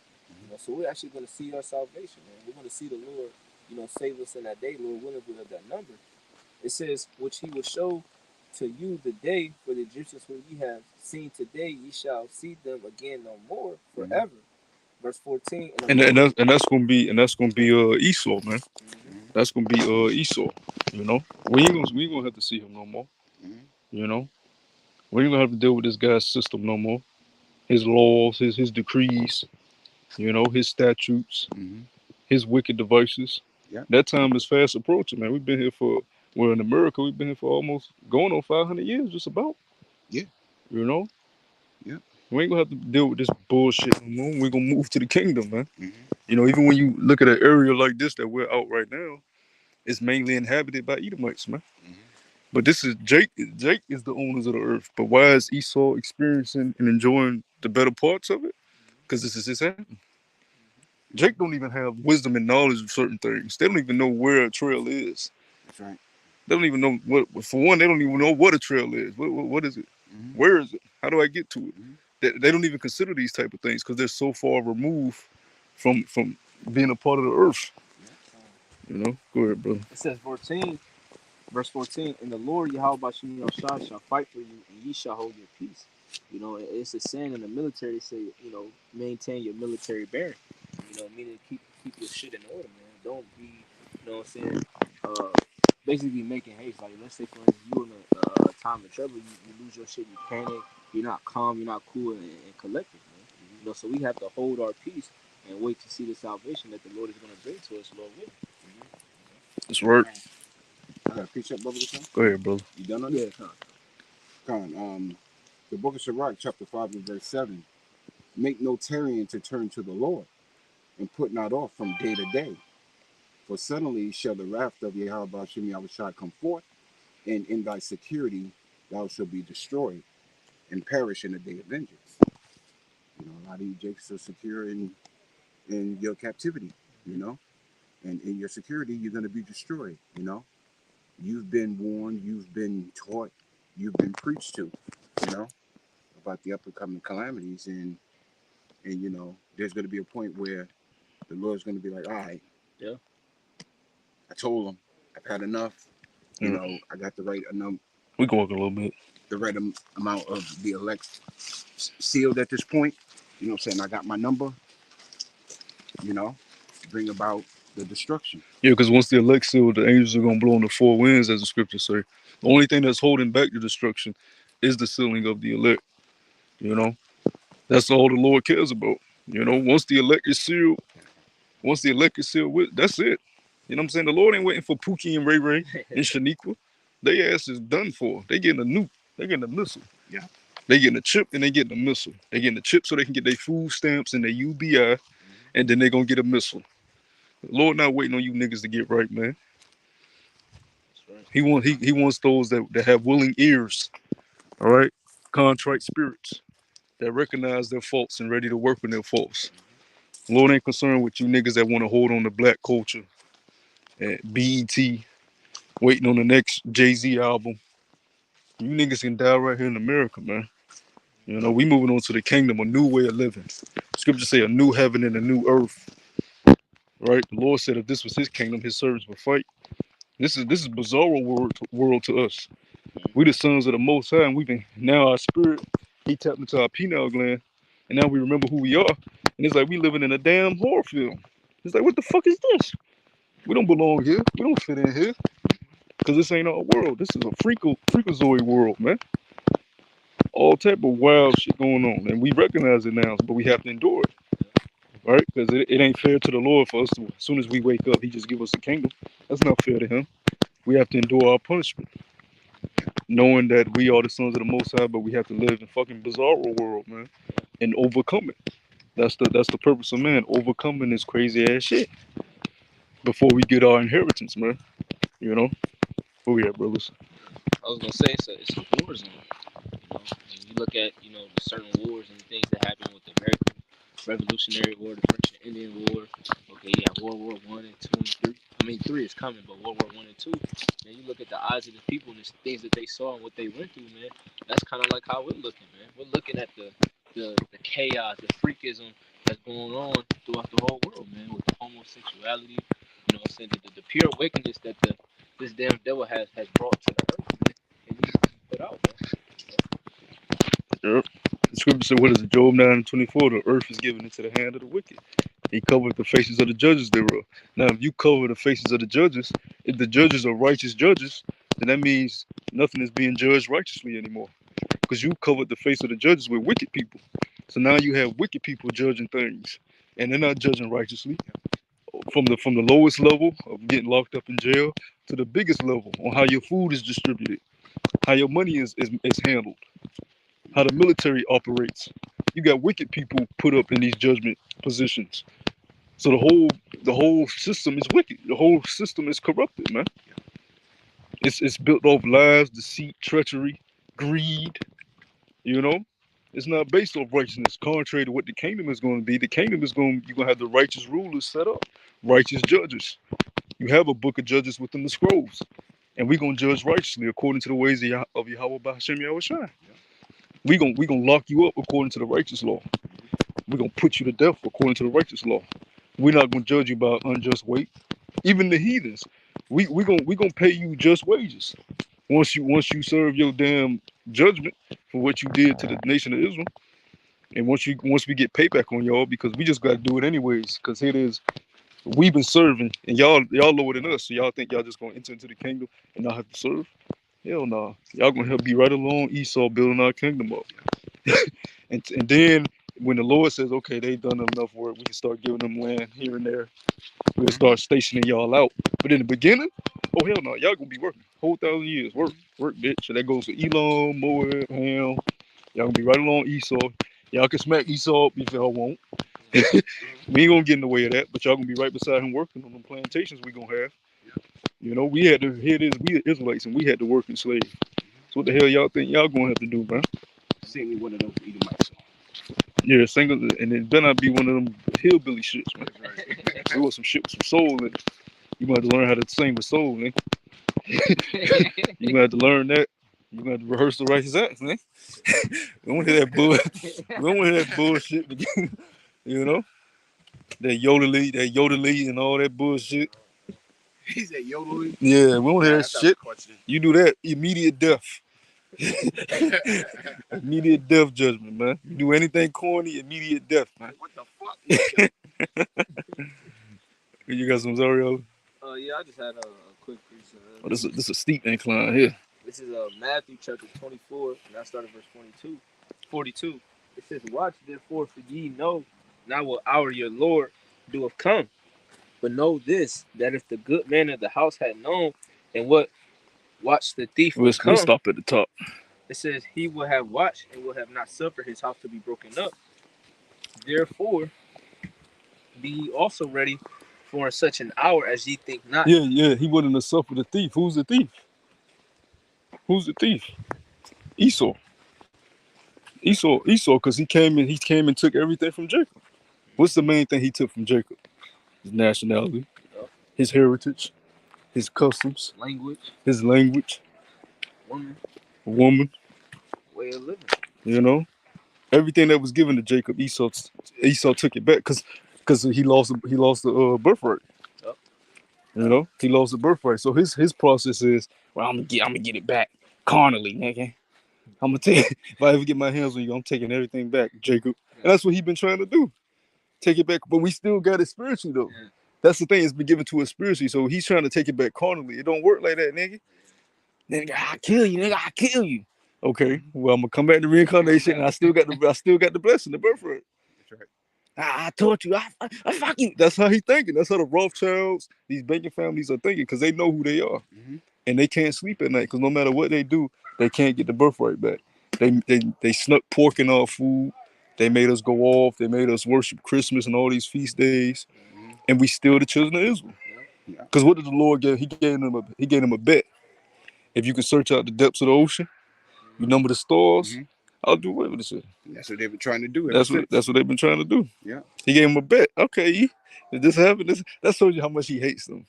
So we're actually going to see our salvation, man. We're going to see the Lord, save us in that day, Lord willing, we have that number. It says, which he will show to you the day, for the Egyptians whom ye have seen today, ye shall see them again no more Mm-hmm. forever. Verse 14, and the And Lord. that's gonna be Esau, man. Mhm. Mm-hmm. That's gonna be Esau. You know, we ain't gonna have to see him no more. Mm-hmm. You know, we ain't gonna have to deal with this guy's system no more. His laws, his decrees, his statutes, Mm-hmm. his wicked devices. Yeah. That time is fast approaching, man. We've been here well, in America, we've been here for almost going on 500 years, just about. Yeah. You know, Yeah. we ain't gonna have to deal with this bullshit no more. We're gonna move to the kingdom, man. Mm-hmm. Even when you look at an area like this that we're out right now, it's mainly inhabited by Edomites, man. Mm-hmm. But this is Jake. Jake is the owners of the earth. But why is Esau experiencing and enjoying the better parts of it? Because this is his hand. Jake Mm-hmm. don't even have wisdom and knowledge of certain things. They don't even know where a trail is. That's right. They don't even know what. For one, they don't even know what a trail is. What is it? Mm-hmm. Where is it? How do I get to it? Mm-hmm. They don't even consider these type of things because they're so far removed from being a part of the earth. Go ahead, brother. It says 14, verse 14, and the Lord Yahweh Shemi Shai shall fight for you, and ye shall hold your peace. It's a saying in the military, say, maintain your military bearing. Meaning keep your shit in order, man. Don't be, what I'm saying, uh, basically making haste. Like, let's say, for instance, you in a time of trouble, you lose your shit, you panic, you're not calm, you're not cool and collected, man. So we have to hold our peace and wait to see the salvation that the Lord is going to bring to us, Lord willing. That's right. I got a precept, brother. With you? Go ahead, brother. You done on it? Yeah, come. Con. The book of Sirach, chapter 5 and verse 7. Make no tarrying to turn to the Lord, and put not off from day to day. For suddenly shall the wrath of Yahweh Shem Yahushua come forth, and in thy security thou shalt be destroyed and perish in the day of vengeance. A lot of you Jakes are secure in your captivity, and in your security you're going to be destroyed. You've been warned, you've been taught, you've been preached to, you know, about the upcoming calamities, and there's going to be a point where the Lord's going to be like, all right, Yeah. I told them, I've had enough. Yeah. I got the right enough We can work a little bit. The right amount of the elect sealed at this point. You know what I'm saying? I got my number, you know, bring about the destruction. Yeah, because once the elect sealed, the angels are gonna blow on the four winds, as the scriptures say. The only thing that's holding back the destruction is the sealing of the elect. You know, that's all the Lord cares about. You know, once the elect is sealed, that's it. You know what I'm saying? The Lord ain't waiting for Pookie and Ray Ray and Shaniqua. They ass is done for. They getting a nuke. They getting a missile. Yeah. They getting a chip and they getting a missile. They getting a chip so they can get their food stamps and their UBI, and then they gonna get a missile. The Lord not waiting on you niggas to get right, man. That's right. He wants those that have willing ears, all right? Contrite spirits that recognize their faults and ready to work on their faults. Lord ain't concerned with you niggas that want to hold on to black culture and BET, waiting on the next Jay-Z album. You niggas can die right here in America, man. You know, we moving on to the kingdom, a new way of living. Scripture say a new heaven and a new earth, right? The Lord said if this was his kingdom, his servants would fight. This is bizarro world to us. We the sons of the Most High, and we've been now our spirit. He tapped into our pineal gland, and now we remember who we are. And it's like we living in a damn horror film. It's like, what the fuck is this? We don't belong here. We don't fit in here, cause this ain't our world. This is a freakazoid world, man. All type of wild shit going on, and we recognize it now, but we have to endure it, right? Because it ain't fair to the Lord for us to, as soon as we wake up, He just give us the kingdom. That's not fair to Him. We have to endure our punishment, knowing that we are the sons of the Most High, but we have to live in fucking bizarro world, man, and overcome it. That's the purpose of man, overcoming this crazy ass shit before we get our inheritance, man. You know, where we at, brothers? I was gonna say it's a war zone. You know, when you look at the certain wars and things that happened with the American Revolutionary War, the French and Indian War. Okay, you have World War I and II and III. I mean, III is coming, but World War I and II. Man, you look at the eyes of the people and the things that they saw and what they went through, man. That's kind of like how we're looking, man. We're looking at the chaos, the freakism that's going on throughout the whole world, man, with the homosexuality. You know what I'm saying? The pure wickedness that this damn devil has brought to the earth, man. And needs to be put out, man. Yep. The scripture said, what is it? Job 9:24, the earth is given into the hand of the wicked. He covered the faces of the judges thereof. Now, if you cover the faces of the judges, if the judges are righteous judges, then that means nothing is being judged righteously anymore. Because you covered the face of the judges with wicked people. So now you have wicked people judging things. And they're not judging righteously. From the lowest level of getting locked up in jail to the biggest level on how your food is distributed, how your money is handled, how the military operates. You got wicked people put up in these judgment positions. So the whole system is wicked. The whole system is corrupted, man. It's built off lies, deceit, treachery, greed. You know, it's not based off righteousness. Contrary to what the kingdom is going to be, the kingdom is you're gonna have the righteous rulers set up, righteous judges. You have a book of judges within the scrolls, and we're gonna judge righteously according to the ways of Yahweh B'Hashem Yahushua. We gonna lock you up according to the righteous law. We're gonna put you to death according to the righteous law. We're not gonna judge you by unjust weight. Even the heathens, we gonna pay you just wages once you serve your damn judgment for what you did to the nation of Israel. And once we get payback on y'all, because we just gotta do it anyways. Because here it is, we've been serving, and y'all lower than us. So y'all think y'all just gonna enter into the kingdom and not have to serve? Hell no. Nah. Y'all gonna help be right along Esau building our kingdom up. and then when the Lord says, okay, they've done enough work, we can start giving them land here and there. We'll start stationing y'all out. But in the beginning, oh hell no, y'all gonna be working whole 1,000 years. Work, bitch. So that goes for Elam, Moab, Ham. Y'all gonna be right along Esau. Y'all can smack Esau if y'all want. We ain't gonna get in the way of that, but y'all gonna be right beside him working on the plantations we gonna have. You know, we had to, here it is, we the Israelites, and we had to work and slave. So what the hell y'all think y'all gonna have to do, man? Sing me one of those Edomites. Yeah, single, and it better not be one of them hillbilly shits, man. It was some shit with some soul in it. You gonna have to learn how to sing with soul, man. You gonna have to learn that. You gonna have to rehearse the righteous acts, man. We don't hear that bullshit. We don't hear that bullshit. You know, that yodeling, and all that bullshit. He said yodeling. Yeah, we don't hear that shit. You do that, immediate death. Immediate death judgment, man. You do anything corny, immediate death, man. What the fuck? You got some Zariel? Yeah, I just had a quick piece. Oh, this is a steep incline here. This is Matthew chapter 24, and I started verse 42. It says, "Watch therefore, for ye know not what hour your Lord doeth come. But know this, that if the good man of the house had known, and what watch the thief will We'll come," stop at the top. it says, "he will have watched and will have not suffered his house to be broken up. Therefore, be ye also ready for such an hour as ye think not." Yeah. He wouldn't have suffered the thief. Who's the thief? Who's the thief? Esau, because he came and took everything from Jacob. What's the main thing he took from Jacob? His nationality, his heritage, his customs, his language, woman. Way of living. You know, everything that was given to Jacob, Esau took it back because he lost the birthright. Yep. You know, he lost the birthright. So his process is, well, I'm gonna get it back carnally, nigga. I'm gonna take if I ever get my hands on you, I'm taking everything back, Jacob. And that's what he's been trying to do. Take it back, but we still got it spiritually though. Yeah. That's the thing, it's been given to us spiritually. So he's trying to take it back carnally. It don't work like that, nigga. Nigga, I kill you, nigga, I kill you. Okay, well I'm gonna come back to reincarnation and I still got the blessing, the birthright. That's right. I taught you, I fuck you. That's how he thinking. That's how the Rothschilds, these banking families are thinking, because they know who they are. Mm-hmm. And they can't sleep at night because no matter what they do, they can't get the birthright back. They snuck pork in our food. They made us go off. They made us worship Christmas and all these feast days, and we still the children of Israel. Because what did the Lord give? He gave them a bet. If you can search out the depths of the ocean, you number the stars, I'll do whatever this is. That's what they've been trying to do. That's what they've been trying to do. Yeah. He gave him a bet. Okay, if this happened, that shows you how much he hates them.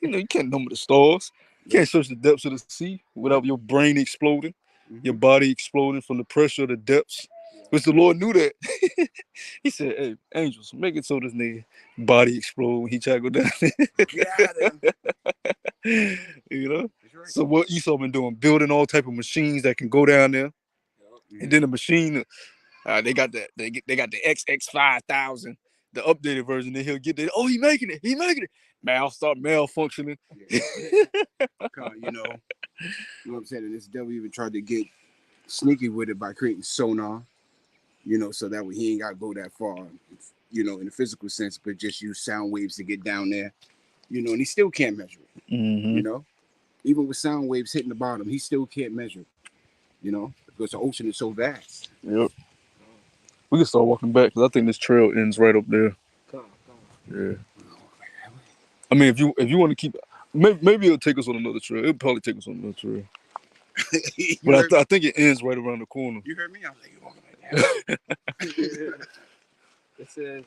You can't number the stars. You can't search the depths of the sea without your brain exploding, your body exploding from the pressure of the depths. Which the Lord knew that. He said, "Hey, angels, make it so this nigga body explode when he try to go down." You know. Right. So what Esau been doing? Building all type of machines that can go down there, and then the machine, they got the XX5000, the updated version. Then he'll get there. Oh, he making it. Man, I'll start malfunctioning. Yeah. You know what I'm saying? And this devil even tried to get sneaky with it by creating sonar, so that way he ain't got to go that far, in the physical sense, but just use sound waves to get down there, and he still can't measure it, even with sound waves hitting the bottom, he still can't measure it, because the ocean is so vast. Yep. We can start walking back because I think this trail ends right up there. Yeah. I mean, if you want to keep, maybe it'll take us on another trail. It'll probably take us on another trail. But I think it ends right around the corner. You heard me? I was like, you walking like that. It says,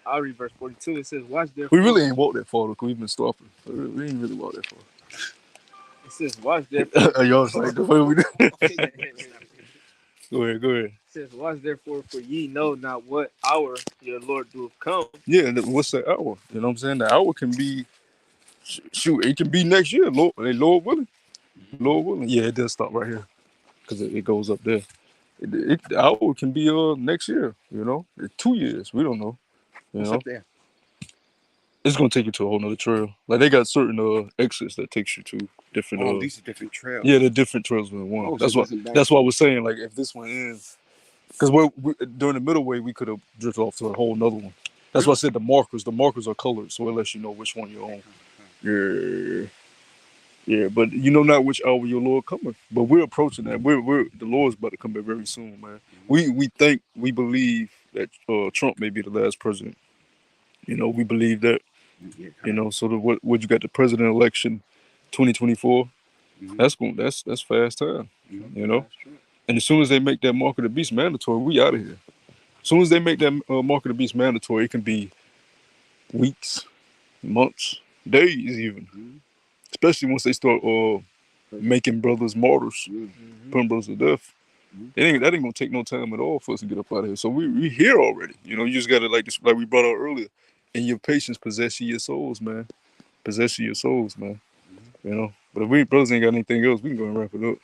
I'll read verse 42. It says, "Watch therefore." We really ain't walked that far because we've been stopping. We ain't really walked that far. It says, "Watch therefore." Y'all like the way we do. Go ahead. It says, "Watch therefore, for ye know not what hour your Lord doeth come." Yeah, what's the hour? You know what I'm saying? The hour can be, shoot, it can be next year, Lord willing. Lord willing. Yeah, it does stop right here because it goes up there. The hour can be next year, 2 years. We don't know. What's up there? It's gonna take you to a whole nother trail. Like they got certain exits that takes you to different. Oh, these are different trails. Yeah, they're different trails than one. Oh, that's why I was saying, like, if this one ends, because during the middle way we could have drifted off to a whole nother one. That's why I said the markers. The markers are colored, so it lets you know which one you're on. Yeah, but you know not which hour your Lord coming. But we're approaching that. The Lord's about to come back very soon, man. We believe that Trump may be the last president. We believe that. So what you got, the president election 2024, that's fast time. And as soon as they make that mark of the beast mandatory, we out of here. As soon as they make that mark of the beast mandatory, it can be weeks, months, days even. Especially once they start making brothers martyrs, putting brothers to death. That ain't gonna take no time at all for us to get up out of here. So we here already. You just gotta, like we brought out earlier, and your patience possess your souls, man. Possess your souls, man. But if we brothers ain't got anything else, we can go and wrap it up.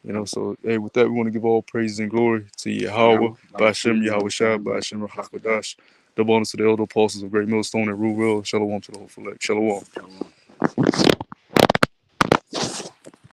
You know, so hey, with that, we want to give all praise and glory to Yahweh, Bashem, Yahweh Shai, Bashem, Hakodash. Double honor to the elder apostles of Great Millstone and Rule Shalom to the whole select. Shalom. Shalom.